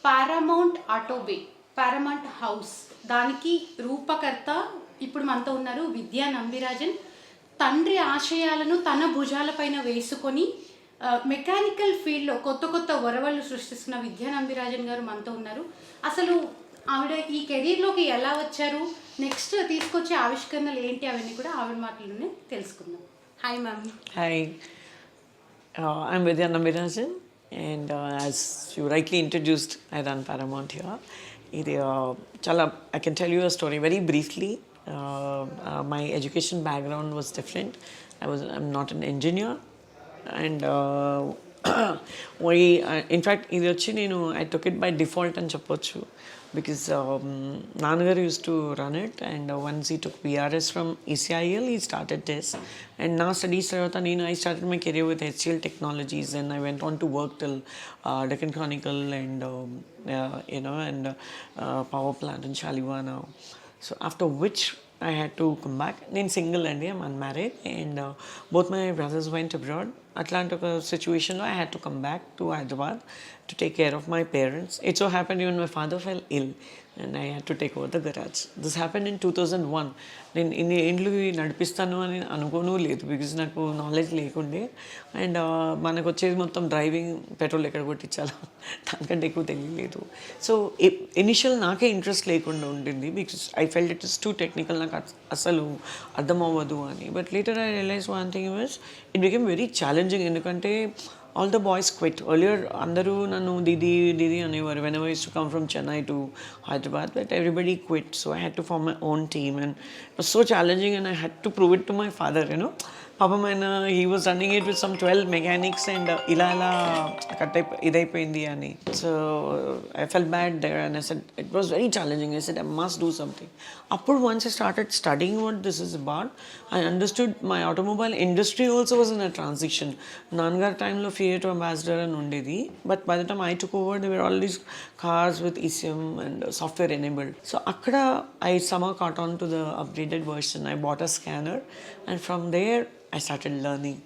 Paramount ఆటోబే, Paramount house, దానికి రూపకర్త ఇప్పుడు మనతో ఉన్నారు విద్యా నంబిరాజన్. తండ్రి ఆశయాలను తన భుజాలపైన వేసుకొని మెకానికల్ ఫీల్డ్లో కొత్త కొత్త ఒరవళ్ళు సృష్టిస్తున్న విద్యా నంబిరాజన్ గారు మనతో ఉన్నారు. అసలు ఆవిడ ఈ కెరీర్లోకి ఎలా వచ్చారు, నెక్స్ట్ తీసుకొచ్చే ఆవిష్కరణలు ఏంటి, అవన్నీ కూడా ఆవిడ మాటల్లోనే తెలుసుకుందాం. Hi ma'am. Hi, I'm Vidya Nambirajan, and as you rightly introduced, I run Paramount here. I can tell you a story very briefly. My education background was different. I'm not an engineer, and in fact, I took it by default and chappochu because Nanagar used to run it, and once he took PRS from ECIL, he started this. And now studies I started my career with HCL Technologies, and I went on to work till Deccan Chronicle and power plant in Shaliwa now. So after which I had to come back. I'm single and I'm unmarried, and both my brothers went abroad. Atlanta situation, I had to come back to Hyderabad to take care of my parents. It so happened even my father fell ill, and I had to take over the garage. This happened in 2001. నేను ఇన్ని ఏండ్లు నడిపిస్తాను అని అనుకోను లేదు, because నాకు knowledge లేకుండే. And మనకు వచ్చేది మొత్తం డ్రైవింగ్, పెట్రోల్ ఎక్కడ కొట్టించాలో దానికంటే ఎక్కువ తెలియలేదు. సో ఇనిషియల్ నాకే ఇంట్రెస్ట్ లేకుండా ఉండింది, because I felt it is too technical, నాకు అసలు అర్థం అవ్వదు అని. But later I realize one thing was it became very challenging, ఎందుకంటే all the boys quit. Earlier, andaru nannu Didi అనేవారు when I used to come from Chennai to Hyderabad, but everybody quit. So I had to form my own team, and it was so challenging, and I had to prove it to my father, Papa Mana, he was running it with some 12 mechanics, and ila idaipoindi ani. So I felt bad there, and I said, it was very challenging. I said, I must do something. Once I started studying what this is about, I understood my automobile industry also was in a transition. Nangar time lo Fiat ambassador and undedi, but by the time I took over, there were all these cars with ECM and software enabled. So akkada I somehow caught on to the upgraded version. I bought a scanner, and from there I started learning.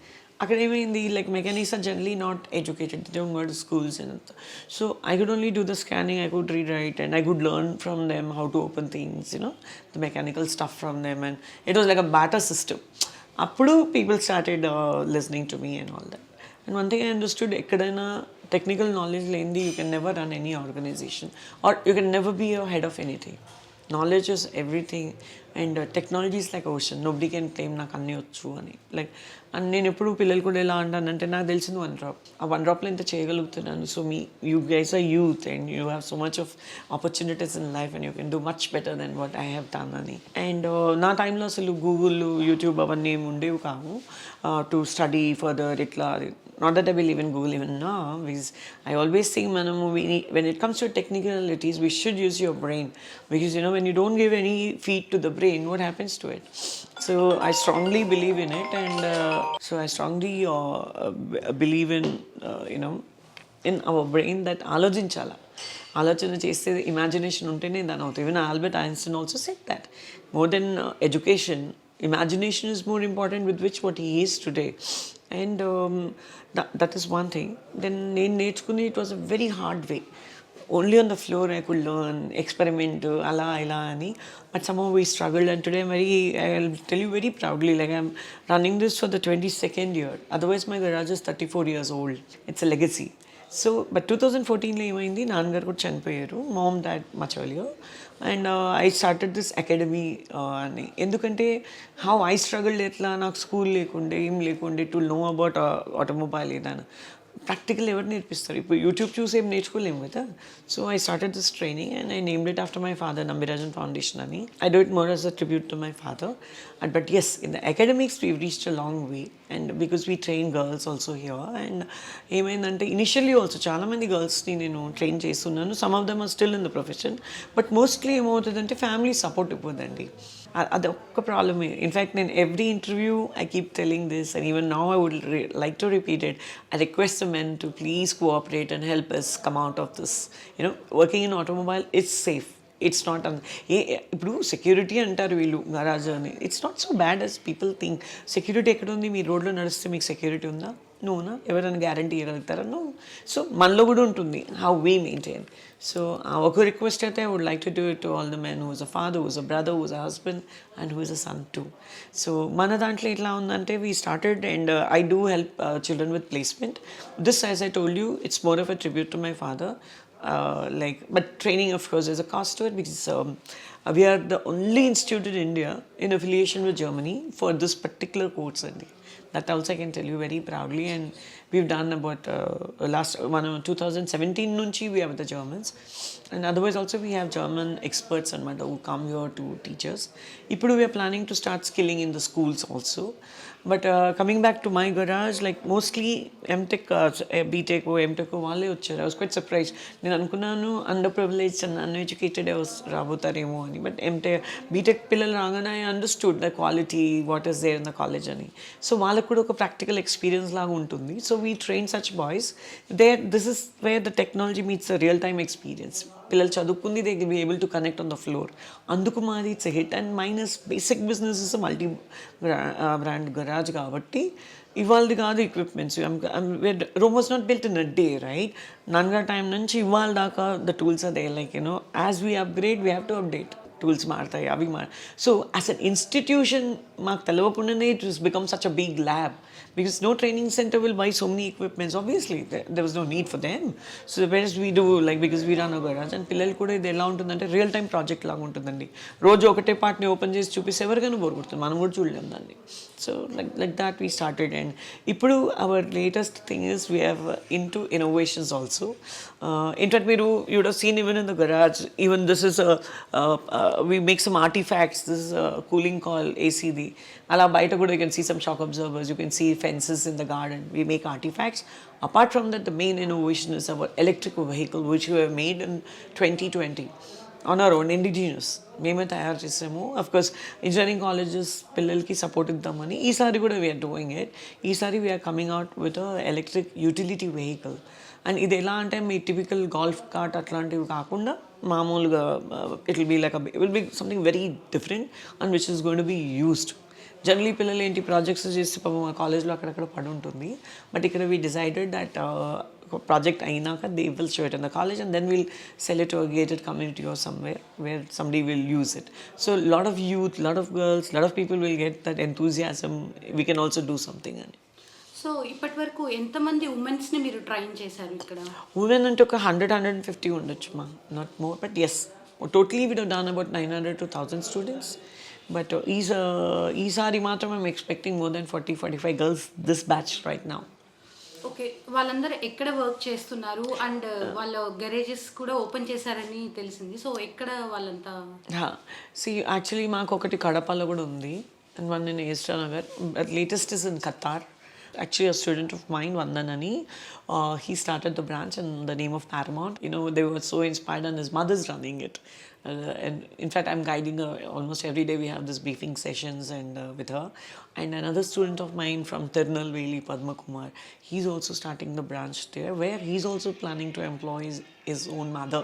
Academically, like mechanics are generally not educated, they don't go to schools, and so I could only do the scanning, I could rewrite, and I could learn from them how to open things, the mechanical stuff from them, and it was like a barter system. Appudu people started listening to me and all that. And one thing I understood, ekkadaina technical knowledge lendi you can never run any organization, or you can never be a head of anything. Knowledge is everything, and technology is like ocean. Nobody can claim నాకు అన్నీ వచ్చు అని. Like and నేను ఎప్పుడు పిల్లలు కూడా ఎలా అంటానంటే, నాకు తెలిసింది 1 drop. ఆ 1 dropలో ఇంత చేయగలుగుతున్నాను. So you guys are youth, and you have so much of opportunities in life, and you can do much better than what I have done అని. అండ్ నా టైంలో అసలు గూగుల్, యూట్యూబ్ అవన్నీ ఏమి ఉండేవి కావు టు స్టడీ ఫర్దర్ ఇట్లా. Not that I believe in Google even now, because I always think when it comes to technicalities, we should use your brain, because when you don't give any feed to the brain, what happens to it? So I strongly believe in it, and so I strongly believe in in our brain that ఆలోచన చేస్తే imagination ఉంటేనే దాని అవుతుంది. Even Albert Einstein also said that more than education, imagination is more important, with which what he is today. And that is one thing. Then నేను నేర్చుకుని, it was a very hard way. Only on the floor I could learn, experiment, ala ani. But somehow we struggled, and today I'll tell you very proudly, like I'm running this for the 22nd year. Otherwise my garage is 34 years old. It's a legacy. So, but 2014లో ఏమైంది, నాన్నగారు కూడా చనిపోయారు. Mom dad much earlier, and I started this academy అని. ఎందుకంటే how I struggled, ఎట్లా నాకు school లేకుండే, ఏం లేకుండే టు నో అబౌట్ ఆటోమొబైల్ ఏదైనా. ప్రాక్టికల్ ఎవరు నేర్పిస్తారు? ఇప్పుడు యూట్యూబ్ చూసి ఏం నేర్చుకోలేము కదా. So I started this training, and I named it after my father, Nambirajan Foundation అని. I do it more as a tribute to my father. But yes, in the academics we've reached a long way, and because we train girls also here. And ఏమైందంటే initially also చాలామంది గర్ల్స్ని నేను train చేస్తున్నాను. Some of them are still in the profession, but mostly ఏమవుతుందంటే family support ఇవ్వదండి. అదొక్క ప్రాబ్లమే. In fact నేను every interview I keep telling this, and even now I would like to repeat it. I request the men to please cooperate and help us come out of this. Working in automobile, it's safe. It's not ఇప్పుడు security అంటారు వీళ్ళు garage అని. It's not so bad as people think. Security ఎక్కడ ఉంది? మీ రోడ్లో నడిస్తే మీకు security ఉందా? నువ్వునా ఎవరైనా గ్యారంటీ ఇవ్వగలుగుతారా నువ్వు. సో మనలో కూడా ఉంటుంది హౌ వీ మెయింటైన్. సో ఒక రిక్వెస్ట్ అయితే I would like to do it to all the men who is a father, who is a brother, who is a husband and who is a son too. So మన దాంట్లో ఎట్లా ఉందంటే we started and I do help children with placement. This as I told you it's more of a tribute to my father. But training of course is a cost to it because we are the only institute in India in affiliation with Germany for this particular course only. That also I can tell you very proudly, and we've done about last 2017 nunchi we have the Germans, and otherwise also we have German experts and who come here to teach us. Ippudu we are planning to start skilling in the schools also. But coming back to my garage, like mostly MTech, BTech, MTech వాళ్ళే వచ్చారు. I was quite surprised. నేను అనుకున్నాను underprivileged and uneducated రాబోతారేమో అని. But BTech పిల్లలు రాగానే I understood the quality what is there in the college అని. So వాళ్ళకు కూడా ఒక ప్రాక్టికల్ ఎక్స్పీరియన్స్ లాగా ఉంటుంది. So we train such boys this is where the technology meets the real time experience. పిల్లలు చదువుకుంది they will be able to connect on the floor. అందుకు మాది it's a hit. And mine is basic business is multi brand garage కాబట్టి ఇవాళది కాదు equipments. Rome was not built in a day, right? నన్గా time నుంచి ఇవాళ దాకా the tools are they. Like as we upgrade we have to update. Tools మారుతాయి, అవి so as an institution మాకు తెలవకుండానే it was become such a big lab. Because no training center will buy so many equipments. Obviously, there was no need for them. So whereas we do, like, because we run a garage and పిల్లలు కూడా ఇది ఎలా ఉంటుందంటే real time project లాగా ఉంటుందండి. రోజు ఒకటే పార్ట్ని ఓపెన్ చేసి చూపిస్తే ఎవరికైనా బోర్ కొడుతుంది, మనం కూడా చూడలేం దాన్ని. So like that we started. And ఇప్పుడు our latest thing is we have in to innovations also. In fact మీరు you would have seen even in the garage, even this is we make some artifacts. This is cooling coil ఏసీది. అలా బయట కూడా you can see some shock absorbers, you can see fences in the garden. We make artifacts. Apart from that, the main innovation is our electric vehicle, which we have made in 2020 on our own, indigenous. మేమే తయారు చేసాము. Of course engineering colleges పిల్లలకి support ఇద్దామని ఈసారి కూడా we are doing it. ఈసారి we are coming out with electric utility vehicle. And ఇది ఎలా అంటే మీ టిపికల్ గోల్ఫ్ కార్ట్ అట్లాంటివి కాకుండా మామూలుగా it will be something very different and which is going to be used. Generally పిల్లలు ఏంటి ప్రాజెక్ట్స్ చేస్తే పాపం మా కాలేజ్లో అక్కడక్కడ పడి ఉంటుంది. బట్ ఇక్కడ వీ డిసైడెడ్ దట్ ప్రాజెక్ట్ అయినాక they will show it in the college and then will sell it to a gated community or somewhere where somebody will use it. So lot of youth, lot of girls, lot of people will get that enthusiasm, we can also do something అని. సో ఇప్పటి వరకు ఎంతమంది ఉమెన్స్ని మీరు train చేశారు ఇక్కడ? Women అంటే ఒక 100-150 ఉండొచ్చు మా, not more. But yes, totally we done about 900 to 1000 students. But ఈసారి మాత్రం I'm expecting more than 40-45 girls this batch right now. Okay, వాళ్ళందరూ ఎక్కడ వర్క్ చేస్తున్నారు? అండ్ వాళ్ళ గరేజెస్ కూడా ఓపెన్ చేశారని తెలిసింది. సో ఎక్కడ వాళ్ళంతా? యాక్చువల్లీ మాకు ఒకటి కడపలో కూడా ఉంది అండ్ వన్ ఇన్ ఏస్టా నగర్. Latest is in Qatar. Actually, a student of mine, Vandanani, he started the branch in the name of Paramount. They were so inspired and his mother's running it. And in fact, I'm guiding her almost every day. We have this briefing sessions and with her. And another student of mine from Tirunelveli, Padma Kumar, he's also starting the branch there, where he's also planning to employ his own mother,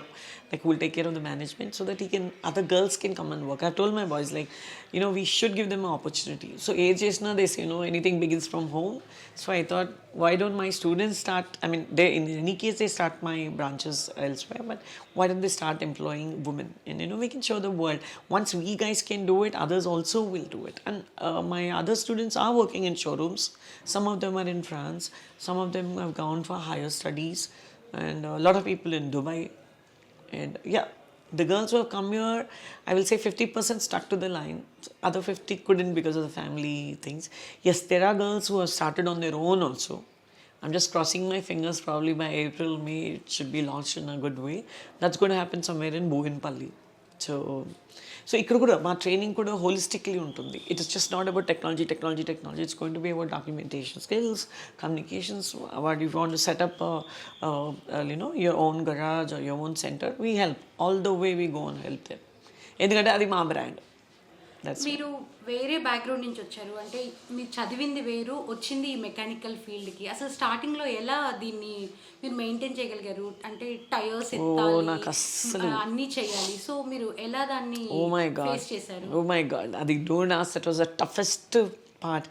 like who will take care of the management so that other girls can come and work. I've told my boys, like, we should give them an opportunity. So age is now, they say, anything begins from home. So I thought, why don't my students start, in any case they start my branches elsewhere, but why don't they start employing women? And we can show the world, once we guys can do it, others also will do it. And my other students are working in showrooms. Some of them are in France, some of them have gone for higher studies, and a lot of people in Dubai. And yeah, the girls who have come here, I will say 50% stuck to the line. Other 50 couldn't because of the family things. Yes, there are girls who have started on their own also. I'm just crossing my fingers, probably by April, May, it should be launched in a good way. That's going to happen somewhere in Bohinpalli. So ఇక్కడ కూడా మా training కూడా holistically ఉంటుంది. It is just not about technology. It's going to be about documentation skills, communications. What you want to set up your own garage or your own centre, we help all the way, we go and help them. ఎందుకంటే అది మా brand. మీరు వేరే background నుంచి వచ్చారు అంటే మీరు చదివింది వేరు, వచ్చింది ఈ మెకానికల్ ఫీల్డ్కి. అసలు స్టార్టింగ్లో ఎలా దీన్ని మీరు మెయింటైన్ చేయగలిగారు? అంటే టైర్స్ ఎత్తాలి, అన్నీ చేయాలి. సో మీరు ఎలా దాన్ని ఫేస్ చేశారు? ఓ మై గాడ్, అది don't ask, that was the toughest part.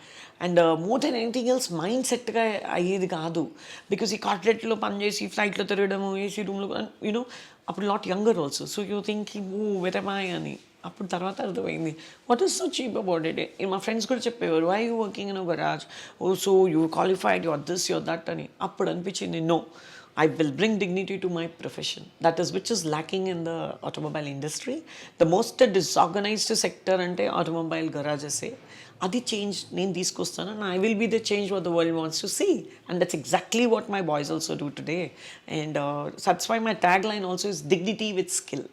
And more than anything else, mindset గా అయ్యేది కాదు. బికాస్ ఈ కార్పొరేట్లో పనిచేసి ఫ్లైట్లో తిరగడము, ఏసీ రూమ్లో, యూనో అప్పుడు lot younger also. So you think వెరమాయ్ అని. అప్పుడు తర్వాత అర్థమైంది what is so cheap about it. మా ఫ్రెండ్స్ కూడా చెప్పేవారు, why you working in garage, oh so you qualified, your this your that అని. అప్పుడు అనిపించింది no, I will bring dignity to my profession. That is which is lacking in the automobile industry. The most disorganized sector ante automobile garages say. Adi change nenu తీసుకొస్తాను, and I will be the change what the world wants to see. And that's exactly what my boys also do today. And that's why my tagline also is dignity with skill.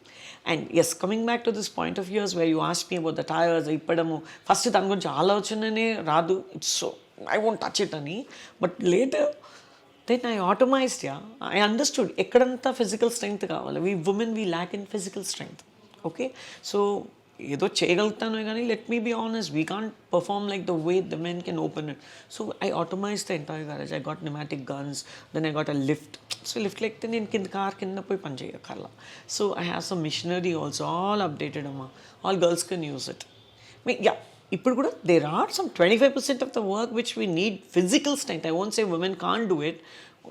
And yes, coming back to this point of yours where you asked me about the tires, ippadamu, first దాని గురించి ఆలోచననే రాదు. It's so, I won't touch it ani. But later then I automized, yeah. I understood ekkadanta physical strength కావాలి. We women, we lack in physical strength. Okay, so ఏదో చేయగలుగుతాను కానీ let me be honest, we can't perform like the way the men can open it. So I automized the entire garage. I got pneumatic guns, then I got a lift. So lift like నేను కింద car కింద పోయి పని చేయక్కర్లా. So I have some machinery also, all updated అమ్మా. All girls can use it. Yeah, ఇప్పుడు కూడా there are some 25% of the work which we need physical strength. I won't say women can't do it,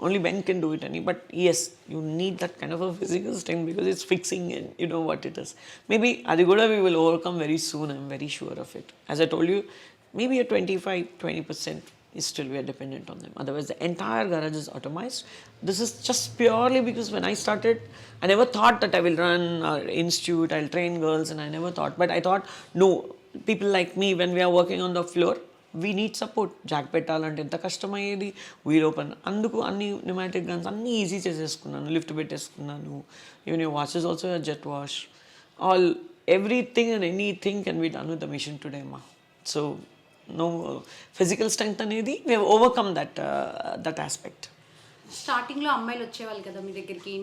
only men can do it, but yes, you need that kind of a physical strength because it's fixing and you know what it is. Maybe adi kuda we will overcome very soon, I'm very sure of it. As I told you, maybe a 25-20% is still we are dependent on them. Otherwise the entire garage is automized. This is just purely because when I started, I never thought that I will run an institute, I'll train girls, and I never thought, but I thought no, people like me, when we are working on the floor, we need support. Jack పెట్టాలంటే ఎంత కష్టమయ్యేది, wheel open. అందుకు అన్ని pneumatic guns అన్నీ easy చేసేసుకున్నాను, lift పెట్టేసుకున్నాను. Even your watches also jet wash. All everything and anything can be done with the machine today మా. So no physical strength అనేది we have overcome that aspect. స్టార్టింగ్లో అమ్మాయిలు వచ్చేవాళ్ళు కదా మీ దగ్గరికి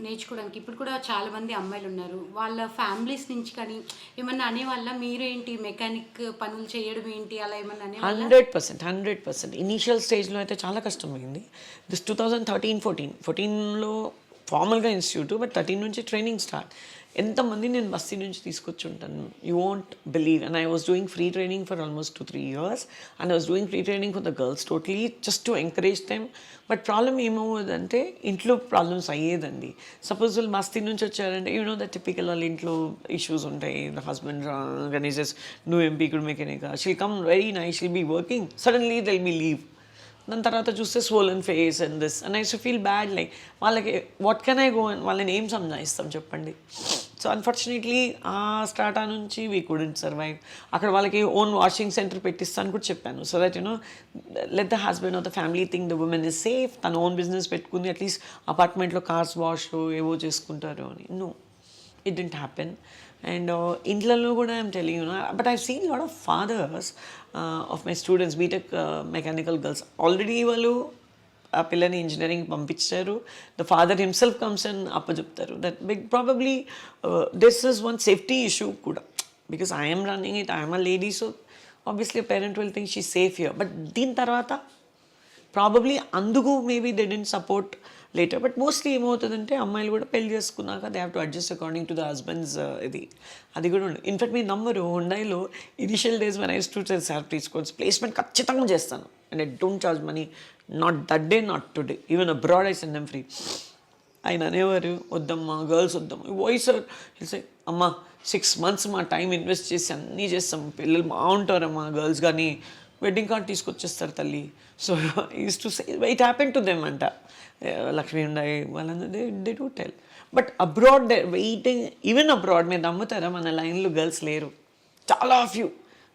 నేర్చుకోవడానికి. ఇప్పుడు కూడా చాలామంది అమ్మాయిలు ఉన్నారు. వాళ్ళ ఫ్యామిలీస్ నుంచి కానీ ఏమన్నా అనేవాళ్ళ, మీరేంటి మెకానిక్ పనులు చేయడం ఏంటి, అలా ఏమన్నా అనే 100%. ఇనీషియల్ స్టేజ్లో అయితే చాలా కష్టమైంది. దిస్ 2013-14లో ఫార్మల్గా ఇన్స్టిట్యూట్, బట్ 13 నుంచి ట్రైనింగ్ స్టార్ట్. ఎంతమంది నేను బస్తీ నుంచి తీసుకొచ్చి ఉంటాను, you won't believe. And I was doing free training for almost 2-3 years, and I was doing free training for the girls totally just to encourage them. But problem ఏమవుతుందంటే ఇంట్లో problems అయ్యేదండి. Suppose వాళ్ళు బస్తీ నుంచి వచ్చారంటే యూనో ద టిపికల్ వాళ్ళ ఇంట్లో issues ఉంటాయి. The husband organises, నువ్వు ఎంపీ కుడు mechanic, she'll come very nice, she'll be working, suddenly they'll be leave. దాని తర్వాత చూస్తే swollen face and this, and I to feel bad. Like వాళ్ళకి what can I go and వాళ్ళని ఏం సంజాయిస్తాం చెప్పండి. సో అన్ఫార్చునేట్లీ ఆ స్టార్టా నుంచి వీ కుడెంట్ సర్వైవ్. అక్కడ వాళ్ళకి ఓన్ వాషింగ్ సెంటర్ పెట్టిస్తాను కూడా చెప్పాను. So that you know let the husband of the family think the women is safe. తన ఓన్ బిజినెస్ పెట్టుకుంది, అట్లీస్ట్ అపార్ట్మెంట్లో కార్స్ వాష్ ఏవో చేసుకుంటారు అని. No, it didn't happen. And ఇంట్లలో కూడా I'm telling you, but I've seen lot of fathers of my students, BTech mechanical girls, already వాళ్ళు ఆ పిల్లని ఇంజనీరింగ్ పంపించారు. The father himself comes and అప్పచెప్తారు. That big probably this is one safety issue కూడా, because I'm running it, I'm a lady, so obviously parent will think she safe here. But దీని తర్వాత probably అందుకు maybe they didn't support later. But mostly ఏమవుతుందంటే అమ్మాయిలు కూడా పెళ్లి చేసుకున్నాక they have to adjust according to the husbands. అది కూడా ఉండదు. ఇన్ఫాక్ట్ మీ నంబరు హుండాయిలో ఇనిషియల్ డేస్ మన ఇన్స్టిట్యూట్ సార్ తీసుకోవచ్చు, ప్లేస్మెంట్ ఖచ్చితంగా చేస్తాను, and I don't charge money, not that day, not today, even abroad I send them free. ఆయన అనేవారు, వద్దమ్మా గర్ల్స్ వద్దమ్మా, వాయిస్ తెలిసే అమ్మా 6 months మా టైం ఇన్వెస్ట్ చేసి అన్నీ చేస్తాం, పిల్లలు బాగుంటారమ్మా గర్ల్స్, కానీ వెడ్డింగ్ కార్డ్ తీసుకొచ్చేస్తారు తల్లి. So use to say it happen to them అంట. లక్ష్మీ ఉండాయి వాళ్ళందరూ they do tell. But abroad they waiting, even abroad మీరు నమ్ముతారా మన లైన్లో గర్ల్స్ లేరు, చాలా ఫ్యూ.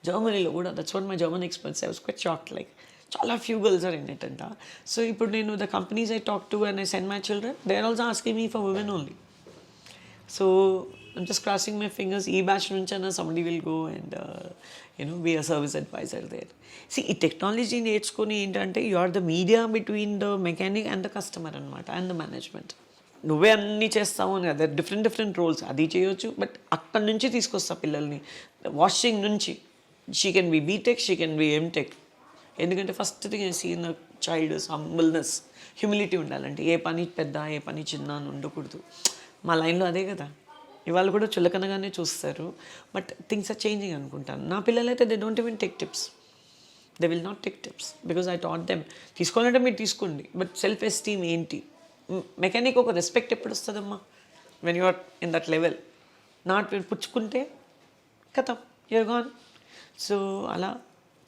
జర్మనీలో కూడా, that's what my German experts, I was quite shocked, like చాలా few girls are in it అంట. సో ఇప్పుడు నేను the companies I talk to and I send my children, they are also asking me for women only. So I'm just crossing my fingers, ఈ batch నుంచి అన్న somebody will go and be a service advisor there. See, ఈ technology నేర్చుకుని ఏంటంటే you are the media between the mechanic and the customer అనమాట, and the management. నువ్వే అన్నీ చేస్తావు అని కదా, డిఫరెంట్ రోల్స్ అది చేయొచ్చు. బట్ అక్కడి నుంచి తీసుకొస్తా పిల్లల్ని, వాషింగ్ నుంచి. She can be BTech, she can be MTech. ఎందుకంటే first thing I see in the child is humbleness, humility ఉండాలంటే. ఏ పని పెద్ద, ఏ పని చిన్న అని ఉండకూడదు. మా లైన్లో అదే కదా, ఇవాళ కూడా చులకనగానే చూస్తారు. బట్ థింగ్స్ ఆర్ చేంజింగ్ అనుకుంటాను. నా పిల్లలైతే they don't even take tips. They will not take tips because I taught them తీసుకోవాలంటే మీరు తీసుకోండి బట్ సెల్ఫ్ ఎస్టీమ్ ఏంటి, మెకానిక్ ఒక రెస్పెక్ట్ ఎప్పుడు వస్తుందమ్మా when you are in that level. Not పుచ్చుకుంటే కథం యూర్ గాన్. సో అలా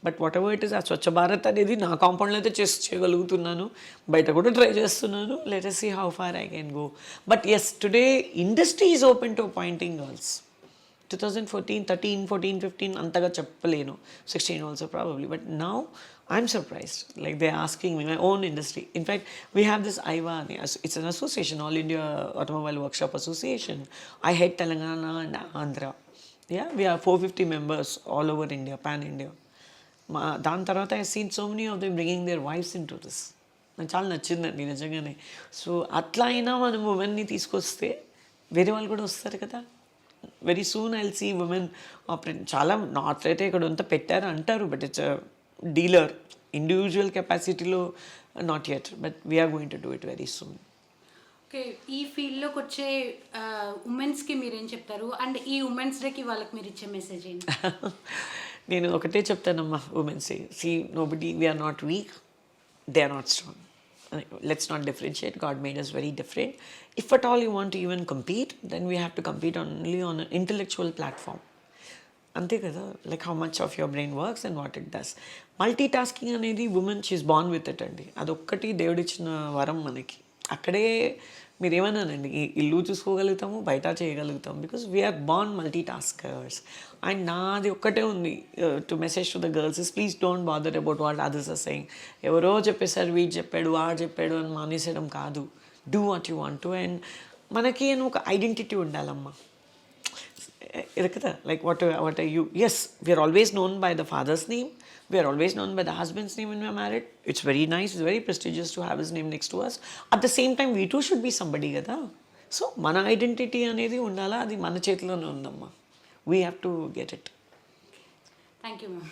but whatever it is, ఆ స్వచ్ఛ భారత్ అనేది నా కాంపౌండ్లో అయితే చేయగలుగుతున్నాను, బయట కూడా ట్రై చేస్తున్నాను. Let us see how far I can go. But yes, today industry is open to appointing girls. 2014, 13, 14, 15 అంతగా చెప్పలేను, 16 also probably, but now I'm surprised, like they're asking me, my own industry. In fact, we have this IVA, it's an association, All India Automobile Workshop Association. I head Telangana and Andhra. Yeah, we are 450 members all over India, pan India. దాని తర్వాత I seen so many of them bringing their wives into this. నాకు చాలా నచ్చిందండి నిజంగానే. So అట్లా అయినా మనం ఉమెన్ని తీసుకొస్తే వేరే వాళ్ళు కూడా వస్తారు కదా. Very soon I will see women operate. చాలా నార్త్ అయితే ఇక్కడ అంతా పెట్టారు అంటారు, బట్ ఇట్స్ డీలర్ ఇండివిజువల్ కెపాసిటీలో not yet, but we're going to do it very soon. Okay, ఈ ఫీల్డ్లోకి వచ్చే ఉమెన్స్కి మీరేం చెప్తారు, అండ్ ఈ ఉమెన్స్ డేకి వాళ్ళకి మీరు ఇచ్చే మెసేజ్ ఏంటి? నేను ఒకటే చెప్తానమ్మా ఉమెన్స్కి, see nobody, we're not weak, they are not strong. Let's not differentiate. God made us very different. If at all you want to even compete, then we have to compete only on an intellectual platform. అంతే కదా, like how much of your brain works and what it does. Multi tasking అనేది women she is born with it అండి. అదొక్కటి దేవుడిచ్చిన వరం మనకి. అక్కడే మీరు ఏమన్నానండి, ఇల్లు చూసుకోగలుగుతాము, బయట చేయగలుగుతాము, because we are born multi taskers. And నాది ఒక్కటే ఉంది to message to the girls is, please don't bother about what others are saying. ఎవరో చెప్పేశారు, వీడు చెప్పాడు, వాడు చెప్పాడు అని మానేసేయడం కాదు. Do what you want to. And మనకి అని ఒక ఐడెంటిటీ ఉండాలమ్మా. ఇది కదా, like what are you. Yes, we are always known by the father's name, we are always known by the husband's name when we are married. It's very nice, it's very prestigious to have his name next to us. At the same time, we too should be somebody kada. So mana identity anedi undala, adi mana chetilone undamma. We have to get it. Thank you, ma'am.